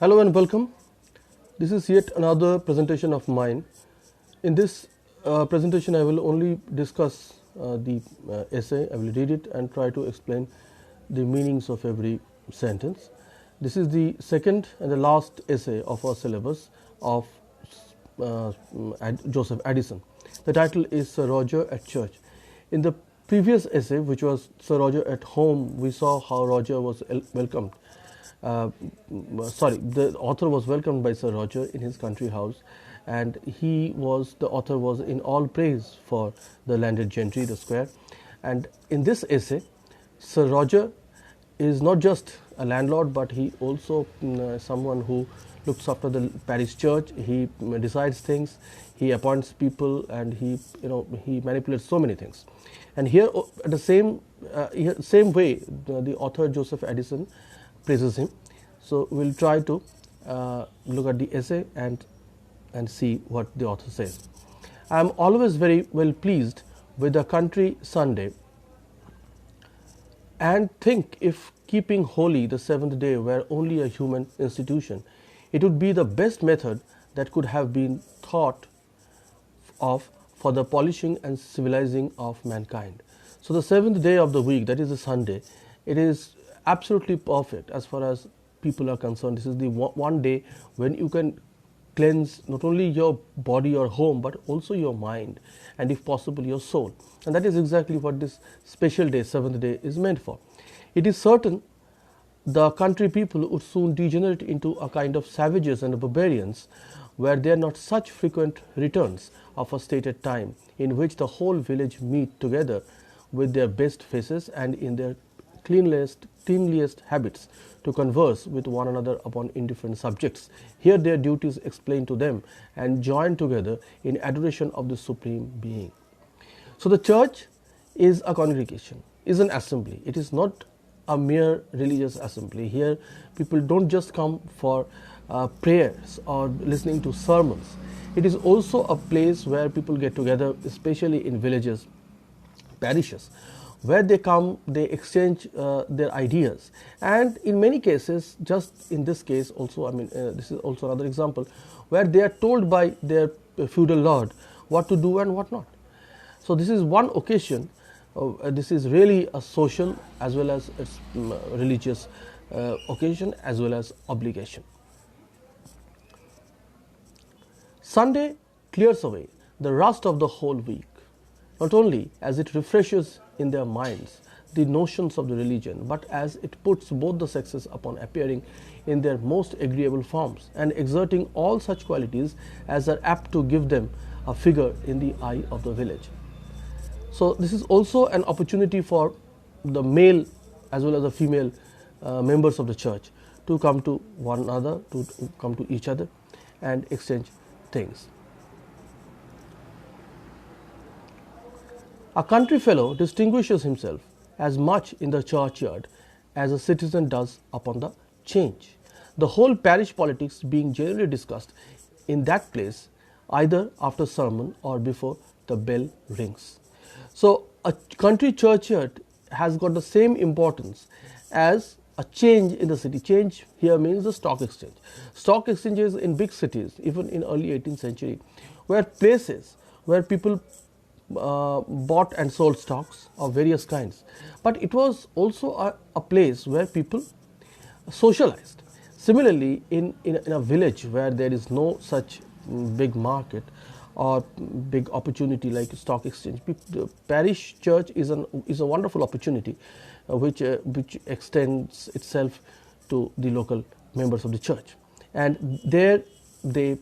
Hello and welcome. This is yet another presentation of mine. In this presentation, I will only discuss the essay. I will read it and try to explain the meanings of every sentence. This is the second and the last essay of our syllabus of Joseph Addison. The title is Sir Roger at Church. In the previous essay, which was Sir Roger at Home, we saw how Roger was welcomed. The author was welcomed by Sir Roger in his country house, and the author was in all praise for the landed gentry, the squire. And in this essay, Sir Roger is not just a landlord, but he also someone who looks after the parish church. He decides things, he appoints people, and he manipulates so many things. And here, at the same way, the author Joseph Addison praises him. So we'll try to look at the essay and see what the author says. I am always very well pleased with the country Sunday, and think if keeping holy the seventh day were only a human institution, it would be the best method that could have been thought of for the polishing and civilizing of mankind. So the seventh day of the week, that is the Sunday, it is absolutely perfect as far as people are concerned. This is the one day when you can cleanse not only your body or home, but also your mind, and if possible your soul. And that is exactly what this special day, seventh day, is meant for. It is certain the country people would soon degenerate into a kind of savages and barbarians, where there are not such frequent returns of a stated time, in which the whole village meet together with their best faces and in their cleanliest habits to converse with one another upon indifferent subjects, hear their duties explained to them, and join together in adoration of the Supreme Being. So the church is a congregation, is an assembly. It is not a mere religious assembly. Here people don't just come for prayers or listening to sermons. It is also a place where people get together, especially in villages, parishes, where they come, they exchange their ideas, and in many cases, just in this case also, this is also another example, where they are told by their feudal lord what to do and what not. So this is one occasion. This is really a social as well as religious occasion as well as obligation. Sunday clears away the rust of the whole week, not only as it refreshes in their minds the notions of the religion, but as it puts both the sexes upon appearing in their most agreeable forms, and exerting all such qualities as are apt to give them a figure in the eye of the village. So this is also an opportunity for the male as well as the female members of the church to come to one another, to come to each other and exchange things. A country fellow distinguishes himself as much in the churchyard as a citizen does upon the change, the whole parish politics being generally discussed in that place, either after sermon or before the bell rings. So a country churchyard has got the same importance as a change in the city. Change here means the stock exchange. Stock exchanges in big cities, even in early 18th century, were places where people bought and sold stocks of various kinds. But it was also a place where people socialized. Similarly, in a village where there is no such big market or big opportunity like stock exchange, the parish church is a wonderful opportunity which extends itself to the local members of the church, and there they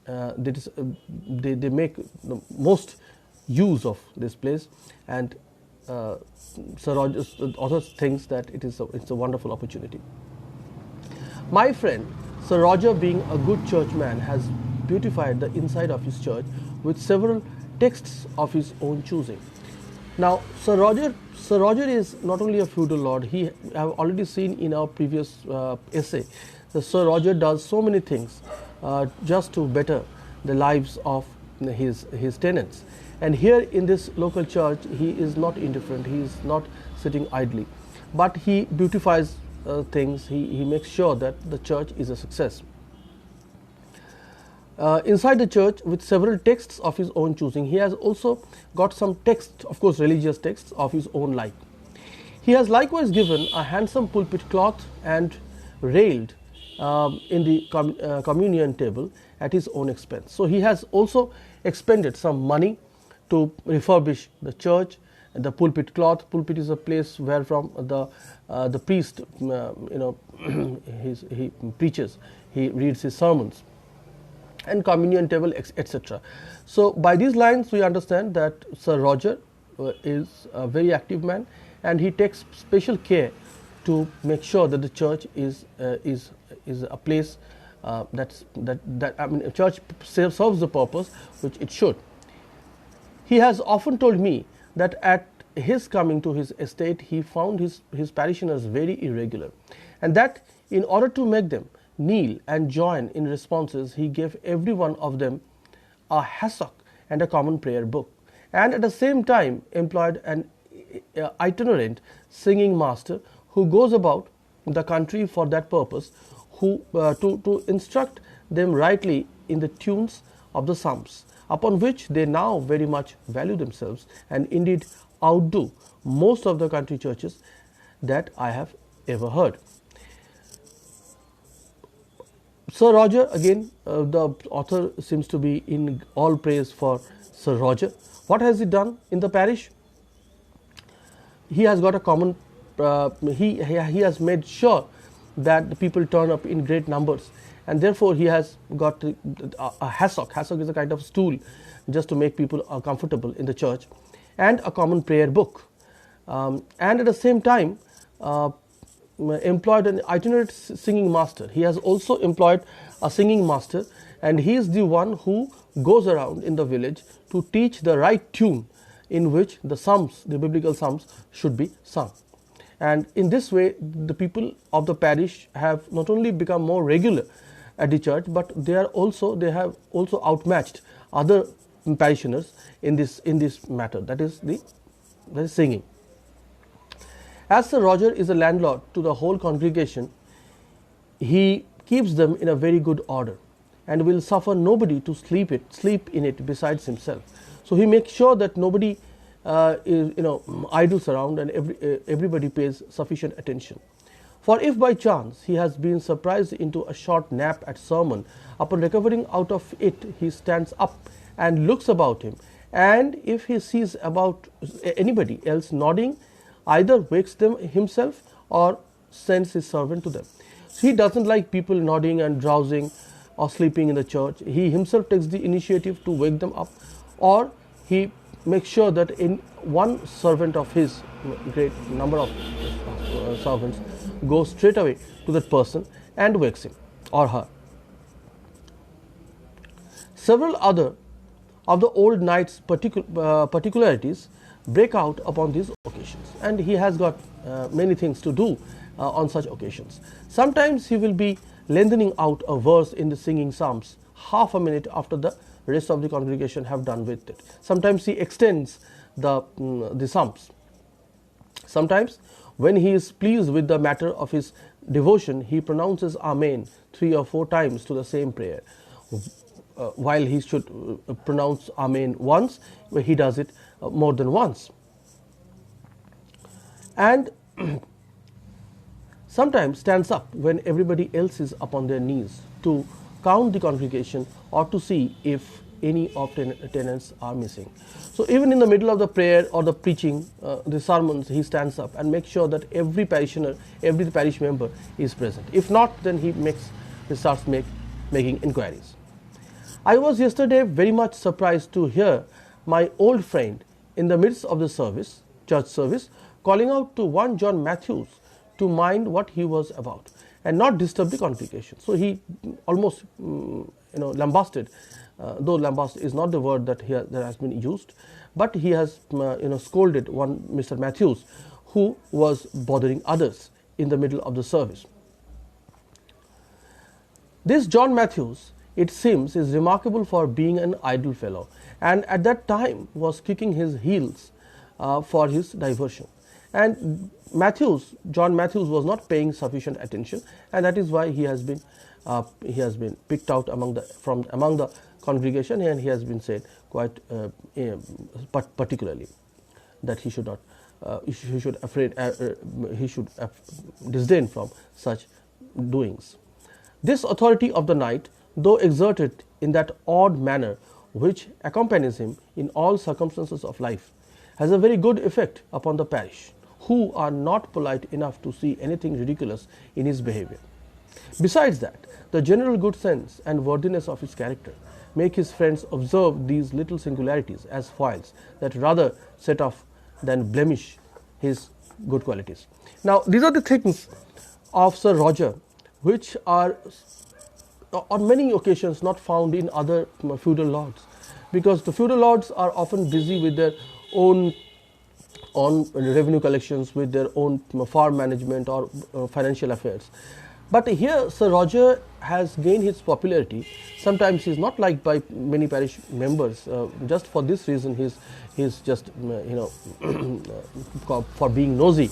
make the most use of this place, and Sir Roger, the author, thinks that it's a wonderful opportunity. My friend Sir Roger, being a good churchman, has beautified the inside of his church with several texts of his own choosing. Now, Sir Roger is not only a feudal lord. He have already seen in our previous essay that Sir Roger does so many things just to better the lives of his tenants. And here in this local church, he is not indifferent. He is not sitting idly, but he beautifies things, he makes sure that the church is a success. Inside the church, with several texts of his own choosing, he has also got some texts, of course religious texts of his own like. He has likewise given a handsome pulpit cloth and railed in the communion table at his own expense. So he has also expended some money to refurbish the church. The pulpit cloth, pulpit is a place where from the priest he preaches, he reads his sermons, and communion table, etc. So by these lines we understand that Sir Roger is a very active man, and he takes special care to make sure that the church is a place that I mean, a church serves the purpose which it should. He has often told me that at his coming to his estate, he found his parishioners very irregular, and that in order to make them kneel and join in responses, he gave every one of them a hassock and a common prayer book, and at the same time employed an itinerant singing master who goes about the country for that purpose, who to instruct them rightly in the tunes of the psalms, upon which they now very much value themselves, and indeed outdo most of the country churches that I have ever heard. Sir Roger, again, the author seems to be in all praise for Sir Roger. What has he done in the parish? He has got a common, he has made sure that the people turn up in great numbers, and therefore he has got a hassock. Hassock is a kind of stool just to make people comfortable in the church, and a common prayer book, and at the same time employed an itinerant singing master. He has also employed a singing master, and he is the one who goes around in the village to teach the right tune in which the psalms, the biblical psalms, should be sung. And in this way, the people of the parish have not only become more regular at the church, but they have also outmatched other parishioners in this matter, that is singing. As Sir Roger is a landlord to the whole congregation, he keeps them in a very good order, and will suffer nobody to sleep in it besides himself. So he makes sure that nobody idles around, and everybody pays sufficient attention. For if by chance he has been surprised into a short nap at sermon, upon recovering out of it he stands up and looks about him, and if he sees about anybody else nodding, either wakes them himself or sends his servant to them. So he doesn't like people nodding and drowsing or sleeping in the church. He himself takes the initiative to wake them up, or he makes sure that in one servant of his, great number of servants, goes straight away to that person and wakes him or her. Several other of the old knight's particularities break out upon these occasions, and he has got many things to do on such occasions. Sometimes he will be lengthening out a verse in the singing psalms half a minute after the rest of the congregation have done with it. Sometimes he extends the psalms. Sometimes, when he is pleased with the matter of his devotion, he pronounces Amen 3 or 4 times to the same prayer, while he should pronounce Amen once, where he does it more than once. And sometimes stands up when everybody else is upon their knees to count the congregation or to see if any of tenants are missing. So even in the middle of the prayer or the preaching, the sermons, he stands up and makes sure that every parishioner, every parish member is present. If not, then he starts making inquiries. I was yesterday very much surprised to hear my old friend in the midst of the service, church service, calling out to one John Matthews to mind what he was about and not disturb the congregation. So he almost lambasted, though lambast is not the word that has been used, but he has scolded one Mr. Matthews who was bothering others in the middle of the service. This John Matthews, it seems, is remarkable for being an idle fellow, and at that time was kicking his heels for his diversion, And John Matthews was not paying sufficient attention, and that is why he has been picked out among the congregation, and he has been said quite particularly that he should not he should disdain from such doings. This authority of the night, though exerted in that odd manner which accompanies him in all circumstances of life, has a very good effect upon the parish, who are not polite enough to see anything ridiculous in his behavior. Besides that, the general good sense and worthiness of his character make his friends observe these little singularities as foils that rather set off than blemish his good qualities. Now, these are the things of Sir Roger which are on many occasions not found in other feudal lords, because the feudal lords are often busy with their own revenue collections, with their own farm management or financial affairs. But here Sir Roger has gained his popularity. Sometimes he is not liked by many parish members. Just for this reason, he's just for being nosy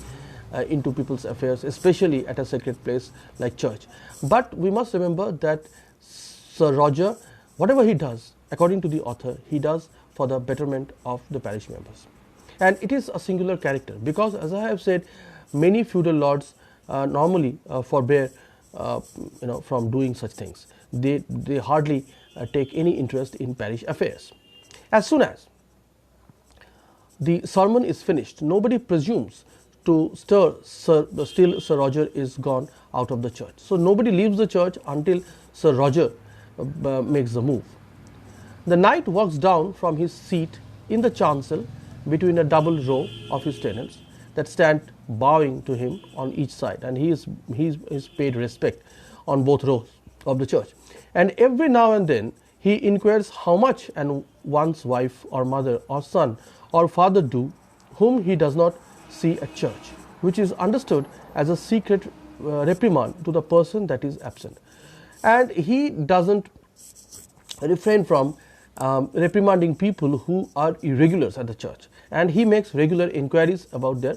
into people's affairs, especially at a sacred place like church. But we must remember that Sir Roger, whatever he does, according to the author, he does for the betterment of the parish members. And it is a singular character, because, as I have said, many feudal lords normally forbear from doing such things. They hardly take any interest in parish affairs. As soon as the sermon is finished, nobody presumes to stir till Sir Roger is gone out of the church. So nobody leaves the church until Sir Roger makes the move. The knight walks down from his seat in the chancel between a double row of his tenants that stand bowing to him on each side, and he is paid respect on both rows of the church. And every now and then he inquires how much and one's wife or mother or son or father do, whom he does not see at church, which is understood as a secret reprimand to the person that is absent. And he doesn't refrain from reprimanding people who are irregulars at the church, and he makes regular inquiries about their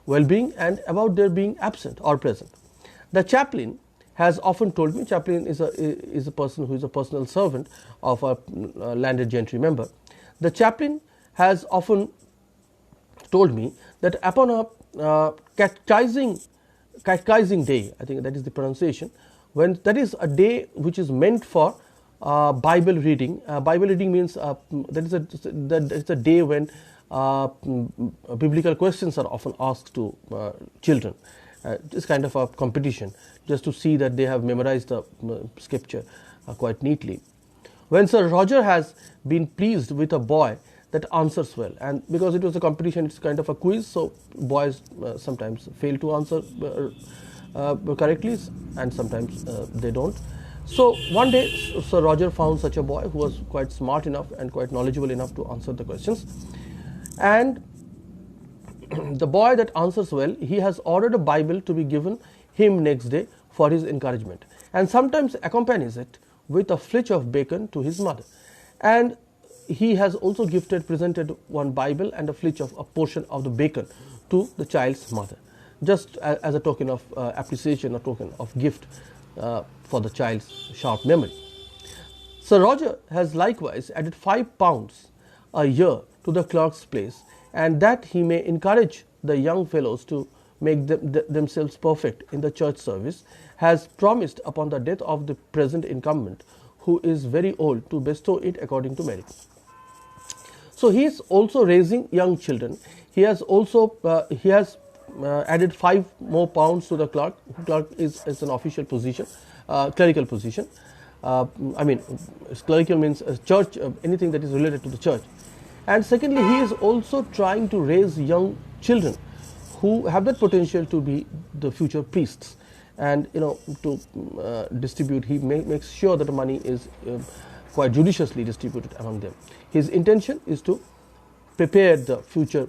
well-being and about their being absent or present. The chaplain has often told me, chaplain is a person who is a personal servant of a landed gentry member. The chaplain has often told me that upon a catechizing day, I think that is the pronunciation, when that is a day which is meant for Bible reading. Bible reading means that is a day when biblical questions are often asked to children. It's kind of a competition, just to see that they have memorized the scripture quite neatly. When Sir Roger has been pleased with a boy that answers well, and because it was a competition, it's kind of a quiz, so boys sometimes fail to answer correctly, and sometimes they don't. So one day Sir Roger found such a boy who was quite smart enough and quite knowledgeable enough to answer the questions, and the boy that answers well, he has ordered a Bible to be given him next day for his encouragement, and sometimes accompanies it with a flitch of bacon to his mother. And he has also presented one Bible and a flitch of a portion of the bacon to the child's mother, just as a token of appreciation, a token of gift for the child's sharp memory. Sir Roger has likewise added £5 a year to the clerk's place, and that he may encourage the young fellows to make themselves perfect in the church service, has promised upon the death of the present incumbent, who is very old, to bestow it according to merit. So he is also raising young children. He has also added £5 more to the clerk. Clerk is an official position, clerical position. Clerical means church, anything that is related to the church. And secondly, he is also trying to raise young children who have that potential to be the future priests, and to distribute. He makes sure that the money is quite judiciously distributed among them. His intention is to prepare the future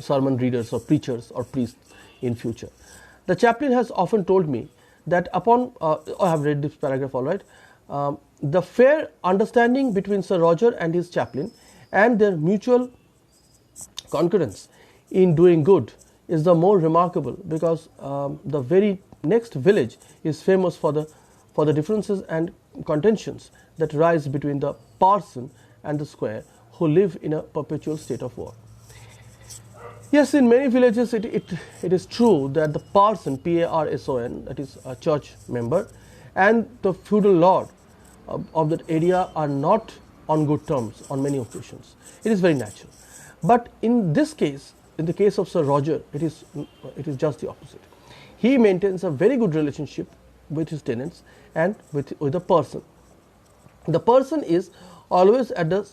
sermon readers or preachers or priests in future. The chaplain has often told me that upon I have read this paragraph all right. The fair understanding between Sir Roger and his chaplain, and their mutual concurrence in doing good is the more remarkable, because the very next village is famous for the differences and contentions that rise between the parson and the squire, who live in a perpetual state of war. Yes, in many villages it is true that the parson, P-A-R-S-O-N, that is a church member, and the feudal lord of that area are not on good terms on many occasions. It is very natural. But in this case, in the case of Sir Roger, it is just the opposite. He maintains a very good relationship with his tenants and with the person. The person is always at the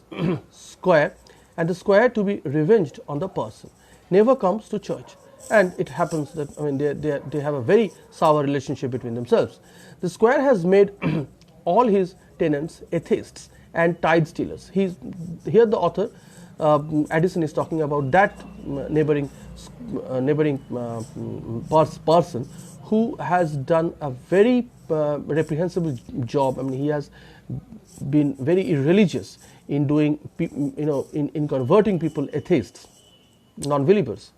square, and the square, to be revenged on the person, never comes to church. And it happens that they have a very sour relationship between themselves. The square has made all his tenants atheists and tithe stealers. Here the author Addison is talking about that neighboring person who has done a very reprehensible job. He has been very irreligious in doing, in converting people atheists, non-believers.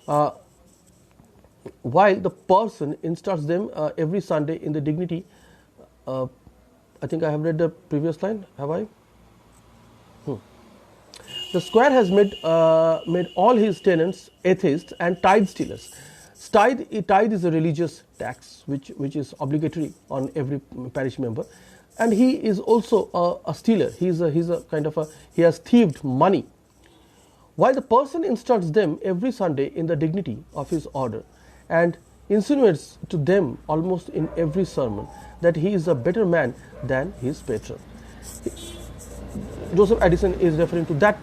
While the person instructs them every Sunday in the dignity. I think I have read the previous line. Have I? The squire has made all his tenants atheists and tithe stealers. Tithe is a religious tax which is obligatory on every parish member, and he is also a stealer. He has thieved money. While the person instructs them every Sunday in the dignity of his order, and insinuates to them almost in every sermon that he is a better man than his patron. Joseph Addison is referring to that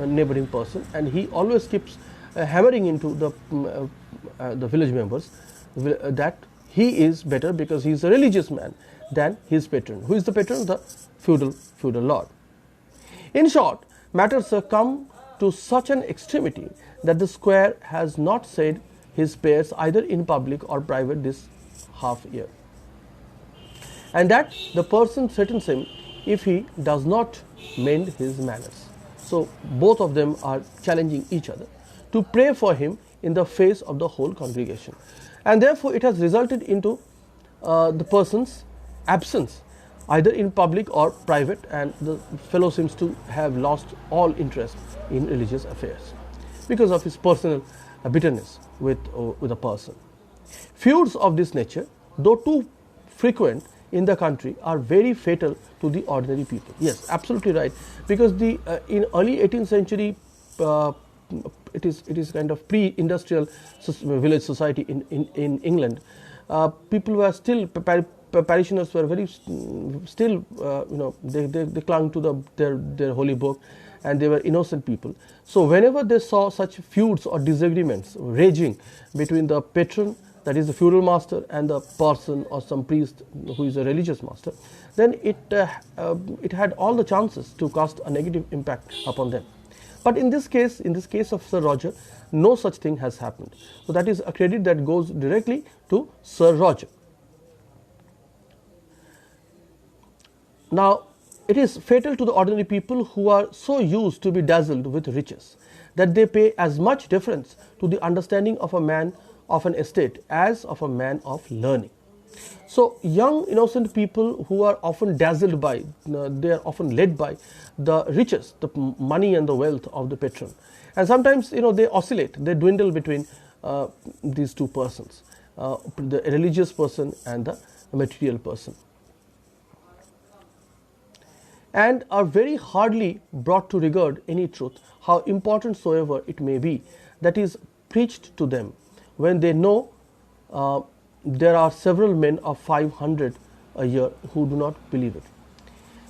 neighboring person, and he always keeps hammering into the village members that he is better because he is a religious man than his patron. Who is the patron? The feudal lord. In short, matters have come to such an extremity that the squire has not said his prayers either in public or private this half year, and that the person threatens him if he does not mend his manners. So both of them are challenging each other to pray for him in the face of the whole congregation, and therefore it has resulted into the person's absence either in public or private, and the fellow seems to have lost all interest in religious affairs because of his personal bitterness with a person. Feuds of this nature, though too frequent in the country, are very fatal to the ordinary people. Yes, absolutely right, because in early 18th century it is kind of pre-industrial village society in England. People were still parishioners were very still they clung to their holy book, and they were innocent people. So whenever they saw such feuds or disagreements raging between the patron, that is the feudal master, and the person or some priest who is a religious master, then it had all the chances to cast a negative impact upon them. But in this case of Sir Roger, no such thing has happened. So that is a credit that goes directly to Sir Roger. Now, it is fatal to the ordinary people who are so used to be dazzled with riches that they pay as much deference to the understanding of a man of an estate as of a man of learning. So young innocent people who are often dazzled by, they are often led by the riches, the money and the wealth of the patron, and sometimes they oscillate, they dwindle between these two persons, the religious person and the material person, and are very hardly brought to regard any truth, how important soever it may be, that is preached to them, when they know there are several men of 500 a year who do not believe it.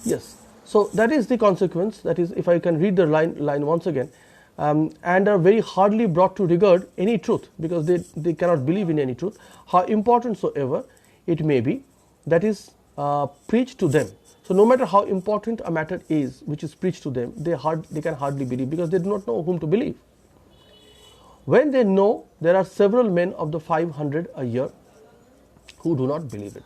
Yes, so that is the consequence. That is, if I can read the line once again, and are very hardly brought to regard any truth, because they cannot believe in any truth, how important soever it may be, that is preached to them. So no matter how important a matter is which is preached to them, they can hardly believe, because they do not know whom to believe. When they know there are several men of the 500 a year who do not believe it,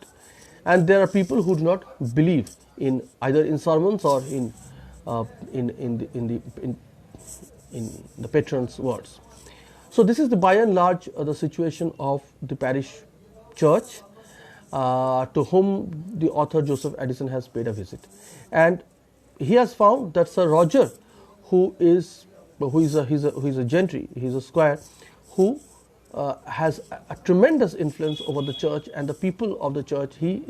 and there are people who do not believe in either in sermons or in in the patron's words. So this is by and large the situation of the parish church, to whom the author Joseph Addison has paid a visit, and he has found that Sir Roger, who is a gentry, he is a squire, who has a tremendous influence over the church and the people of the church. He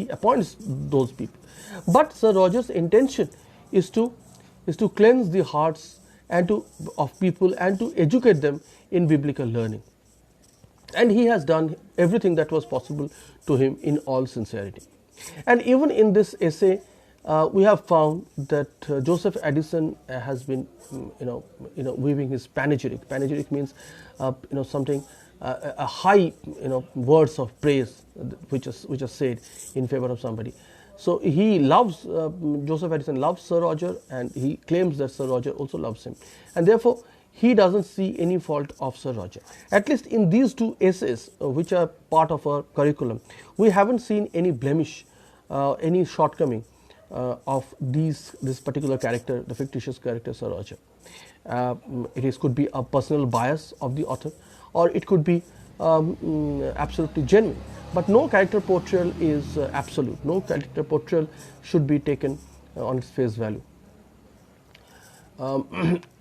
appoints those people, but Sir Roger's intention is to cleanse the hearts of people and to educate them in biblical learning. And he has done everything that was possible to him in all sincerity. And even in this essay, we have found that Joseph Addison has been, weaving his panegyric. Panegyric means, something, a high, words of praise which are said in favor of somebody. So he loves, Joseph Addison loves Sir Roger, and he claims that Sir Roger also loves him. And therefore, he doesn't see any fault of Sir Roger. At least in these two essays, which are part of our curriculum, we haven't seen any blemish, any shortcoming of this particular character, the fictitious character Sir Roger. Could be a personal bias of the author, or it could be absolutely genuine. But no character portrayal is absolute. No character portrayal should be taken on its face value.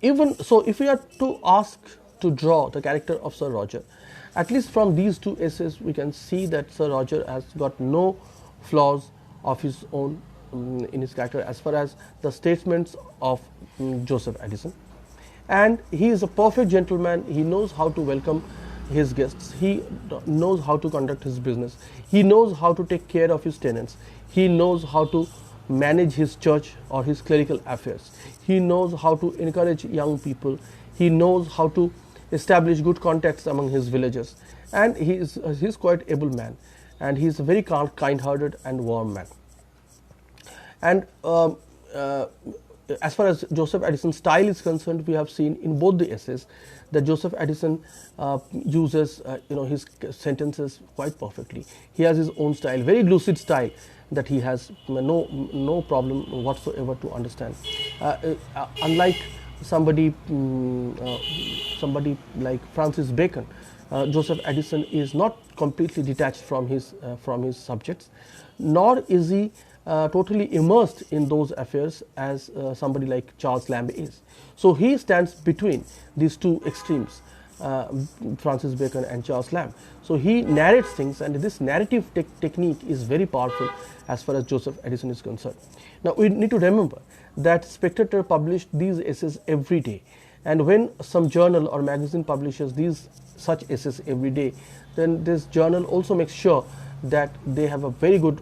Even so, if we are to ask to draw the character of Sir Roger, at least from these two essays, we can see that Sir Roger has got no flaws of his own in his character as far as the statements of Joseph Addison. And he is a perfect gentleman. He knows how to welcome his guests. He knows how to conduct his business. He knows how to take care of his tenants. He knows how to manage his church or his clerical affairs. He knows how to encourage young people. He knows how to establish good contacts among his villagers. And he is quite able man. And he is a very kind-hearted and warm man. And as far as Joseph Addison's style is concerned, we have seen in both the essays that Joseph Addison uses his sentences quite perfectly. He has his own style, very lucid style that he has no problem whatsoever to understand. Unlike somebody like Francis Bacon, Joseph Addison is not completely detached from his subjects, nor is he totally immersed in those affairs as somebody like Charles Lamb is. So he stands between these two extremes, Francis Bacon and Charles Lamb. So he narrates things, and this narrative technique is very powerful as far as Joseph Addison is concerned. Now we need to remember that Spectator published these essays every day, and when some journal or magazine publishes such essays every day, then this journal also makes sure that they have a very good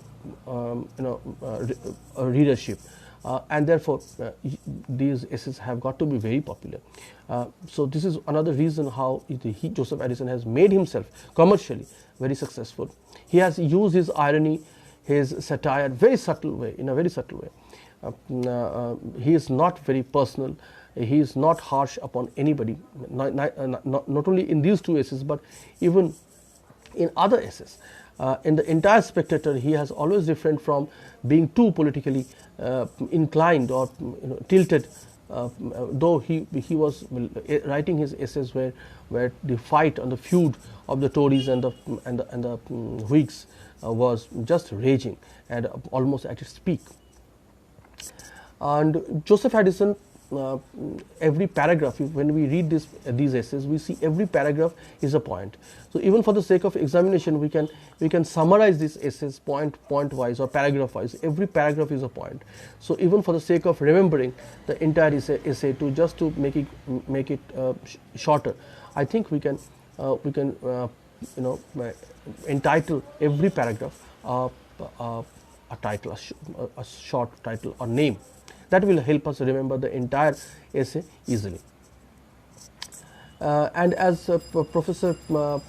readership, and therefore these essays have got to be very popular. So this is another reason how Joseph Addison has made himself commercially very successful. He has used his irony, his satire, in a very subtle way. He is not very personal. He is not harsh upon anybody, not only in these two essays, but even in other essays. In the entire Spectator, he has always refrained from being too politically inclined or tilted, though he was writing his essays where the fight and the feud of the Tories and the Whigs was just raging and almost at its peak. And Joseph Addison, every paragraph, when we read these essays, we see every paragraph is a point. So even for the sake of examination, we can summarize these essays point wise or paragraph wise. Every paragraph is a point. So even for the sake of remembering the entire essay to make it shorter, I think we can entitle every paragraph a title, a short title or name. That will help us remember the entire essay easily. And as Professor, a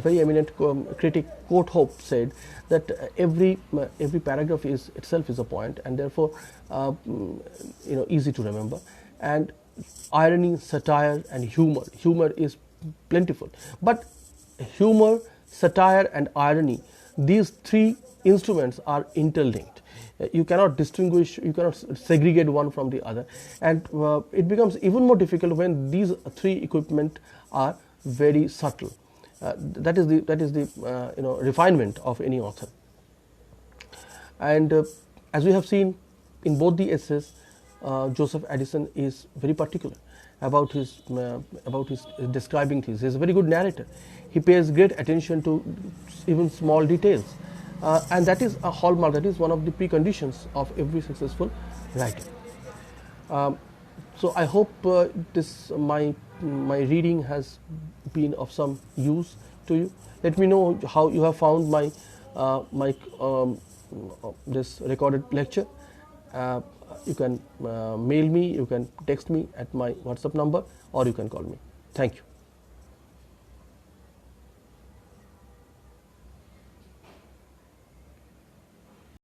very eminent critic, Courthope, said, that every paragraph itself is a point, and therefore easy to remember. And irony, satire, and humor is plentiful. But humor, satire, and irony these three instruments are interlinked. You cannot distinguish, you cannot segregate one from the other, and it becomes even more difficult when these three equipment are very subtle. That is the refinement of any author. And as we have seen in both the essays, Joseph Addison is very particular about his describing things. He is a very good narrator. He pays great attention to even small details, and that is a hallmark. That is one of the preconditions of every successful writer. So I hope this my reading has been of some use to you. Let me know how you have found my this recorded lecture. You can mail me, you can text me at my WhatsApp number, or you can call me. Thank you.